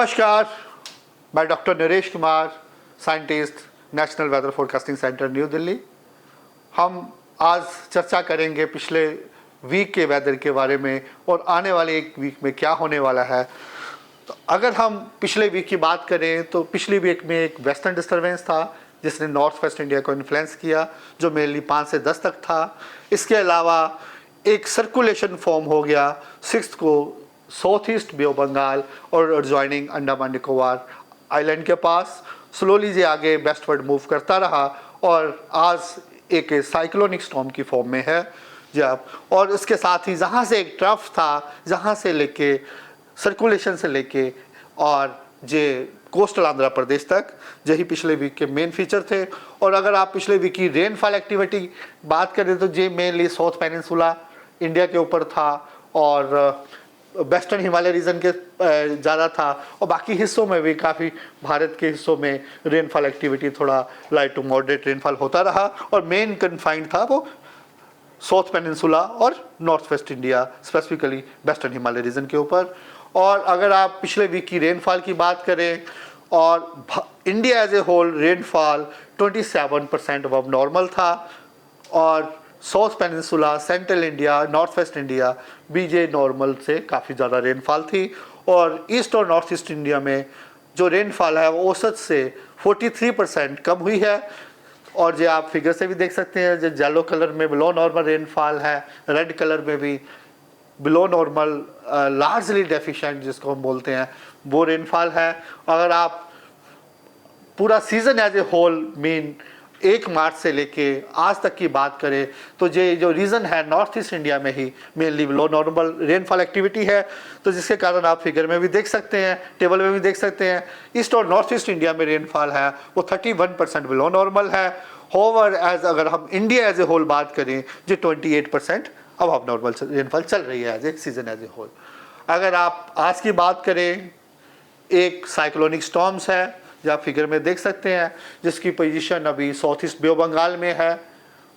नमस्कार, मैं doctor Naresh Kumar, scientist, national weather forecasting centre new Delhi. हम आज चर्चा करेंगे पिछले वीक के वेदर के बारे में और आने वाले एक वीक में क्या होने वाला है। तो अगर हम पिछले वीक की बात करें तो पिछली वीक में एक वेस्टर्न डिस्टर्बेंस था जिसने नॉर्थ वेस्ट इंडिया को इन्फ्लुएंस किया, जो मेनली 5 से 10 तक था। इसके अलावा एक सर्कुलेशन फॉर्म हो गया 6 को south east bay of Bengal और एडजॉइनिंग अंडमान निकोबार आइलैंड के पास। स्लोली जे आगे वेस्टवर्ड मूव करता रहा और आज एक साइक्लोनिक स्टॉर्म की फॉर्म में है जब, और इसके साथ ही जहाँ से एक ट्रफ था, जहाँ से लेके सर्कुलेशन से लेके और जे कोस्टल आंध्र प्रदेश तक, यही पिछले वीक के मेन फीचर थे। और अगर आप पिछले वीक की रेनफॉल एक्टिविटी बात करें तो ये मेनली साउथ पेनिनसुला इंडिया के ऊपर था और वेस्टर्न हिमालय रीजन के ज़्यादा था, और बाकी हिस्सों में भी काफ़ी भारत के हिस्सों में रेनफॉल एक्टिविटी थोड़ा लाइट टू मॉडरेट रेनफॉल होता रहा, और मेन कन्फाइंड था वो साउथ पेनिनसुला और north west India, specifically western Himalaya region के ऊपर। और अगर आप पिछले वीक की रेनफॉल की बात करें और India as a whole rainfall 27% above normal था, और south peninsula, central India, north west India बीजे नॉर्मल से काफ़ी ज़्यादा रेनफॉल थी। और ईस्ट और नॉर्थ ईस्ट इंडिया में जो रेनफॉल है वो औसत से 43% कम हुई है। और जो आप फिगर से भी देख सकते हैं, जो येलो कलर में बिलो नॉर्मल रेनफॉल है, रेड कलर में भी बिलो नॉर्मल लार्जली डेफिशिएंट जिसको हम बोलते हैं वो रेनफॉल है। अगर आप पूरा season as a whole mean 1 March से लेके आज तक की बात करें तो ये जो रीजन है नॉर्थ ईस्ट इंडिया में ही mainly below normal rainfall activity है, तो जिसके कारण आप फिगर में भी देख सकते हैं, टेबल में भी देख सकते हैं, ईस्ट और नॉर्थ ईस्ट इंडिया में रेनफॉल है वो 31% बिलो नॉर्मल है। होवर एज अगर हम इंडिया एज ए होल बात करें जो 28% अबव नॉर्मल रेनफॉल चल रही है as a season as a whole. अगर आप आज की बात करें, एक साइक्लोनिक स्टॉर्म्स है जो आप फिगर में देख सकते हैं, जिसकी पोजीशन अभी south east bay of Bengal में है,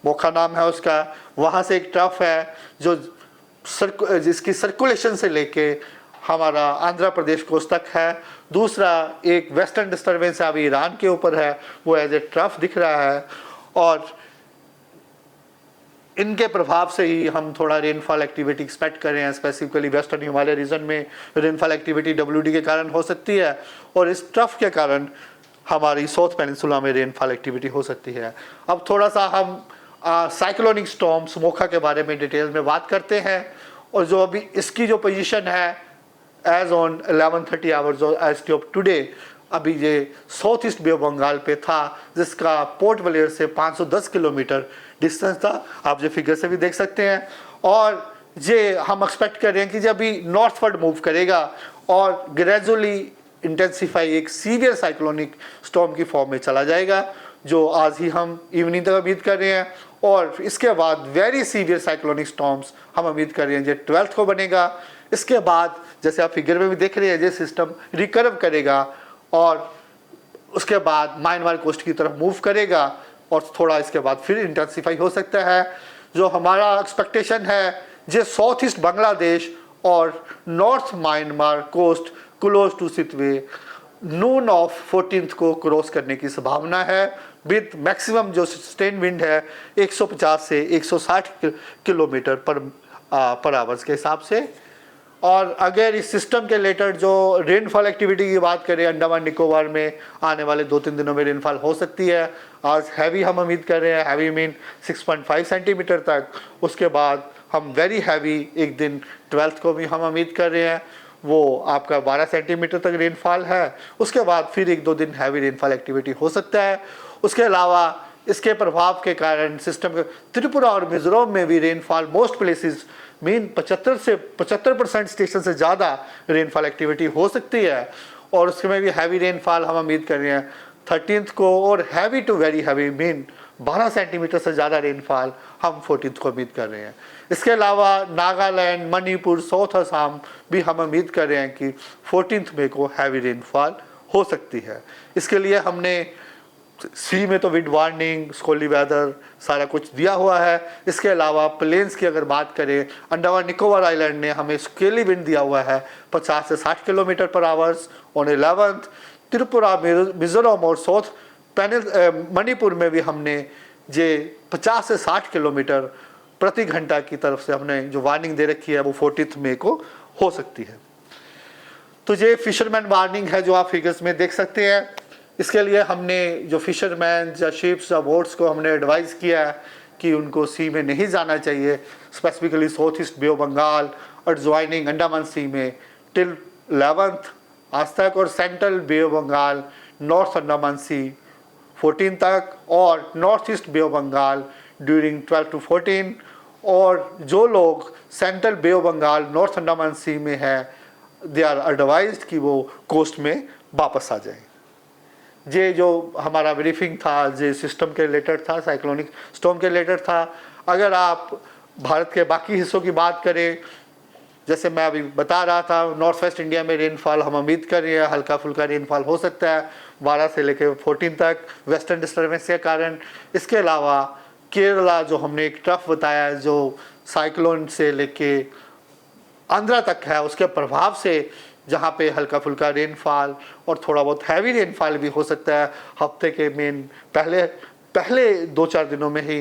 मोखा नाम है उसका। वहाँ से एक ट्रफ है जो जिसकी सर्कुलेशन से लेके हमारा आंध्र प्रदेश कोस्ट तक है। दूसरा एक वेस्टर्न डिस्टर्बेंस है अभी ईरान के ऊपर है, वो एज ए ट्रफ दिख रहा है, और इनके प्रभाव से ही हम थोड़ा रेनफॉल एक्टिविटी एक्सपेक्ट कर रहे हैं। स्पेसिफिकली वेस्टर्न हिमालय रीजन में रेनफॉल एक्टिविटी WD के कारण हो सकती है, और इस ट्रफ के कारण हमारी साउथ पेनिनसुला में रेनफॉल एक्टिविटी हो सकती है। अब थोड़ा सा हम साइक्लोनिक स्टॉर्म्स मोखा के बारे में डिटेल में बात करते हैं, और जो अभी इसकी जो पोजीशन है as on 11:30 hours as of today, अभी ये south east bay of Bengal पे था, जिसका पोर्ट ब्लेयर से 510 किलोमीटर डिस्टेंस था। आप जो फिगर से भी देख सकते हैं, और ये हम एक्सपेक्ट कर रहे हैं कि जब भी नॉर्थवर्ड मूव करेगा और ग्रेजुअली इंटेंसिफाई एक सीवियर साइक्लोनिक स्टॉर्म की फॉर्म में चला जाएगा, जो आज ही हम इवनिंग तक उम्मीद कर रहे हैं। और इसके बाद वेरी सीवियर साइक्लोनिक स्टॉर्म्स हम उम्मीद कर रहे हैं जो 12th को बनेगा। इसके बाद जैसे आप फिगर में भी देख रहे हैं, ये सिस्टम रिकर्व करेगा और उसके बाद म्यांमार कोस्ट की तरफ मूव करेगा, और थोड़ा इसके बाद फिर इंटेंसिफाई हो सकता है। जो हमारा एक्सपेक्टेशन है जो साउथ ईस्ट बांग्लादेश और north Myanmar coast close to Sittwe noon of 14th को क्रॉस करने की संभावना है, विद मैक्सिमम जो सस्टेन विंड है 150 से 160 किलोमीटर पर आवर्स के हिसाब से। और अगर इस सिस्टम के रिलेटेड जो रेनफॉल एक्टिविटी की बात करें, अंडमान निकोबार में आने वाले 2-3 दिनों में रेनफॉल हो सकती है। आज हैवी हम उम्मीद कर रहे हैं, हैवी मीन 6.5 सेंटीमीटर तक। उसके बाद हम वेरी हैवी एक दिन 12th को भी हम उम्मीद कर रहे हैं, वो आपका 12 सेंटीमीटर तक रेनफॉल है। उसके बाद फिर 1-2 दिन हैवी रेनफॉल एक्टिविटी हो सकता है। उसके अलावा इसके प्रभाव के कारण सिस्टम के त्रिपुरा और मिजोरम में भी rainfall most places mean 75% station से ज़्यादा रेनफॉल एक्टिविटी हो सकती है, और उसमें भी हैवी रेनफॉल हम उम्मीद कर रहे हैं 13th को, और heavy to very heavy mean 12 centimetre से ज़्यादा रेनफॉल हम 14th को उम्मीद कर रहे हैं। इसके अलावा नागालैंड, मणिपुर, साउथ असम भी हम उम्मीद कर रहे हैं कि 14th मई को हैवी रेनफॉल हो सकती है। इसके लिए हमने सी में तो विंड वार्निंग, स्कोली वेदर सारा कुछ दिया हुआ है। इसके अलावा प्लेन्स की अगर बात करें, अंडमान निकोबार आइलैंड ने हमें स्केली विंड दिया हुआ है 50 से 60 किलोमीटर पर hours on 11th। Tripura, Mizoram और साउथ मणिपुर में भी हमने जे 50 से 60 किलोमीटर प्रति घंटा की तरफ से हमने जो वार्निंग दे रखी है वो 14 मई को हो सकती है। तो ये फिशरमैन वार्निंग है जो आप फिगर्स में देख सकते हैं। इसके लिए हमने जो फिशरमैन या शिप्स या बोट्स को हमने एडवाइस किया है कि उनको सी में नहीं जाना चाहिए, specifically south east bay of Bengal और ज्वाइनिंग अंडमान सी में टिल 11th आज तक, और central bay of Bengal, north Andaman sea 14 तक, और north east bay of Bengal during 12 to 14। और जो लोग central bay of Bengal, north Andaman sea में है, दे आर एडवाइज्ड कि वो कोस्ट में वापस आ जाएं। ये जो हमारा ब्रीफिंग था, जो सिस्टम के रिलेटेड था, साइक्लोनिक स्टॉर्म के रिलेटेड था। अगर आप भारत के बाकी हिस्सों की बात करें, जैसे मैं अभी बता रहा था, नॉर्थ वेस्ट इंडिया में रेनफॉल हम उम्मीद कर रहे हैं हल्का फुल्का रेनफॉल हो सकता है 12 से लेकर 14 तक वेस्टर्न डिस्टर्बेंस के कारण। इसके अलावा केरला जो हमने एक ट्रफ बताया है जो साइक्लोन से लेके आंध्रा तक है, उसके प्रभाव से जहाँ पे हल्का फुल्का रेनफॉल और थोड़ा बहुत हैवी रेनफॉल भी हो सकता है हफ्ते के पहले 2-4 दिनों में ही।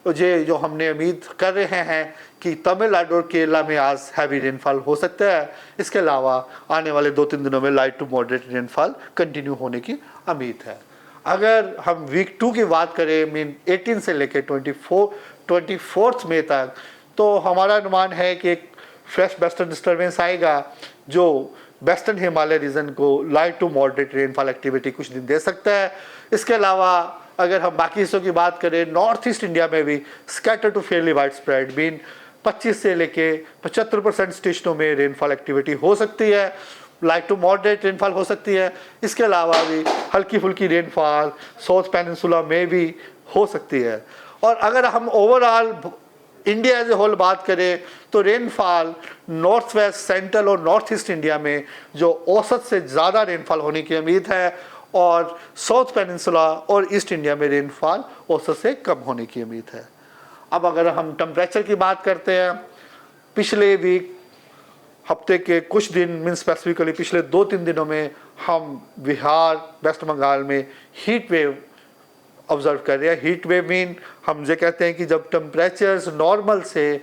ये जो हमने उम्मीद कर रहे हैं कि तमिलनाडु और केरला में आज हैवी रेनफॉल हो सकता है। इसके अलावा आने वाले 2-3 दिनों में light to moderate rainfall continue होने की उम्मीद है। अगर हम वीक 2 की बात करें, मीन 18 से लेकर 24 मई तक, तो हमारा अनुमान है कि एक फ्रेश वेस्टर्न डिस्टर्बेंस आएगा जो वेस्टर्न हिमालय रीजन को light to moderate rainfall activity कुछ दिन दे सकता है। इसके अलावा अगर हम बाकी हिस्सों की बात करें, नॉर्थ ईस्ट इंडिया में भी scatter to fairly wide spread mean 25 से लेके 75% स्टेशनों में रेनफॉल एक्टिविटी हो सकती है, लाइट टू मॉडरेट रेनफॉल हो सकती है। इसके अलावा भी हल्की फुल्की रेनफॉल साउथ पेनिनसुला में भी हो सकती है। और अगर हम overall India as a whole बात करें तो रेनफॉल नॉर्थ वेस्ट, सेंट्रल और नॉर्थ ईस्ट इंडिया में जो औसत से ज़्यादा रेनफॉल होने की उम्मीद है, और साउथ पेनिनसुला और ईस्ट इंडिया में रेनफॉल औसत से कम होने की उम्मीद है। अब अगर हम टेम्परेचर की बात करते हैं, पिछले वीक हफ्ते के कुछ दिन मीन स्पेसिफिकली पिछले 2-3 दिनों में हम बिहार, वेस्ट बंगाल में हीट वेव ऑब्जर्व कर रहे हैं। हीट वेव मीन हम ये कहते हैं कि जब टेम्परेचर्स नॉर्मल से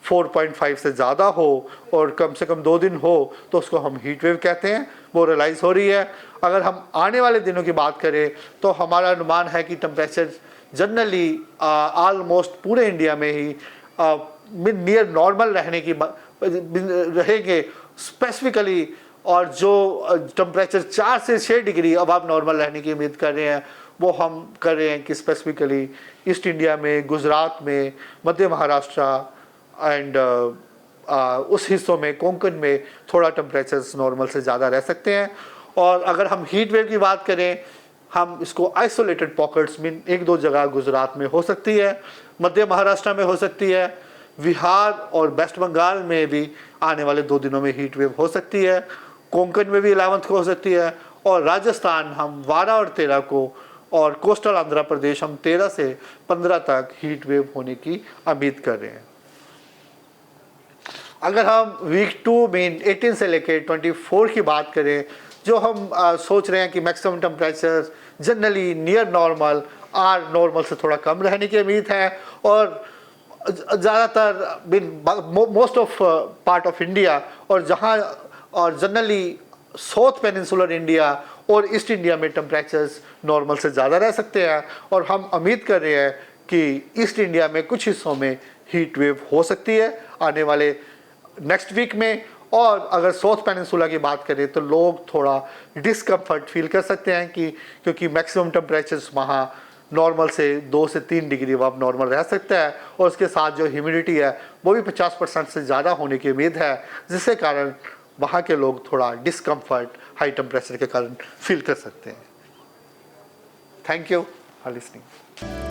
4.5 से ज़्यादा हो और कम से कम 2 दिन हो तो उसको हम हीट वेव कहते हैं, वो रियलाइज़ हो रही है। अगर हम आने वाले दिनों की बात करें तो हमारा अनुमान है कि टेम्परेचर जनरली ऑलमोस्ट पूरे इंडिया में ही नियर नॉर्मल रहेंगे स्पेसिफिकली, और जो टेम्परेचर 4 से 6 डिग्री अब आप नॉर्मल रहने की उम्मीद कर रहे हैं वो हम कर रहे हैं कि स्पेसिफिकली ईस्ट इंडिया में, गुजरात में, मध्य महाराष्ट्र एंड उस हिस्सों में, कोंकण में थोड़ा टेम्परेचर्स नॉर्मल से ज़्यादा रह सकते हैं। और अगर हम हीट वेव की बात करें, हम इसको आइसोलेटेड पॉकेट्स में 1-2 जगह गुजरात में हो सकती है, मध्य महाराष्ट्र में हो सकती है, बिहार और वेस्ट बंगाल में भी आने वाले 2 दिनों में हीट वेव हो सकती है, कोंकण में भी 11th को हो सकती है, और राजस्थान हम 12 और 13 को, और कोस्टल आंध्र प्रदेश हम 13 से 15 तक हीट वेव होने की उम्मीद कर रहे हैं। अगर हम वीक 2 मीन 18 से लेकर 24 की बात करें, जो हम सोच रहे हैं कि maximum temperature generally near normal or normal से थोड़ा कम रहने की उम्मीद है, और ज़्यादातर most of part of India और जनरली साउथ पेनिनसुलर इंडिया और ईस्ट इंडिया में टेम्परेचर्स नॉर्मल से ज़्यादा रह सकते हैं, और हम उम्मीद कर रहे हैं कि ईस्ट इंडिया में कुछ हिस्सों में हीट वेव हो सकती है आने वाले नेक्स्ट वीक में। और अगर साउथ पेनिनसुला की बात करें तो लोग थोड़ा डिस्कम्फर्ट फील कर सकते हैं क्योंकि मैक्सिमम टेम्परेचर्स वहाँ नॉर्मल से 2 से 3 डिग्री अब नॉर्मल रह सकता है, और उसके साथ जो ह्यूमिडिटी है वो भी 50% से ज़्यादा होने की उम्मीद है, जिसके कारण वहाँ के लोग थोड़ा डिस्कम्फर्ट हाई टेम्परेचर के कारण फील कर सकते हैं। Thank you for listening.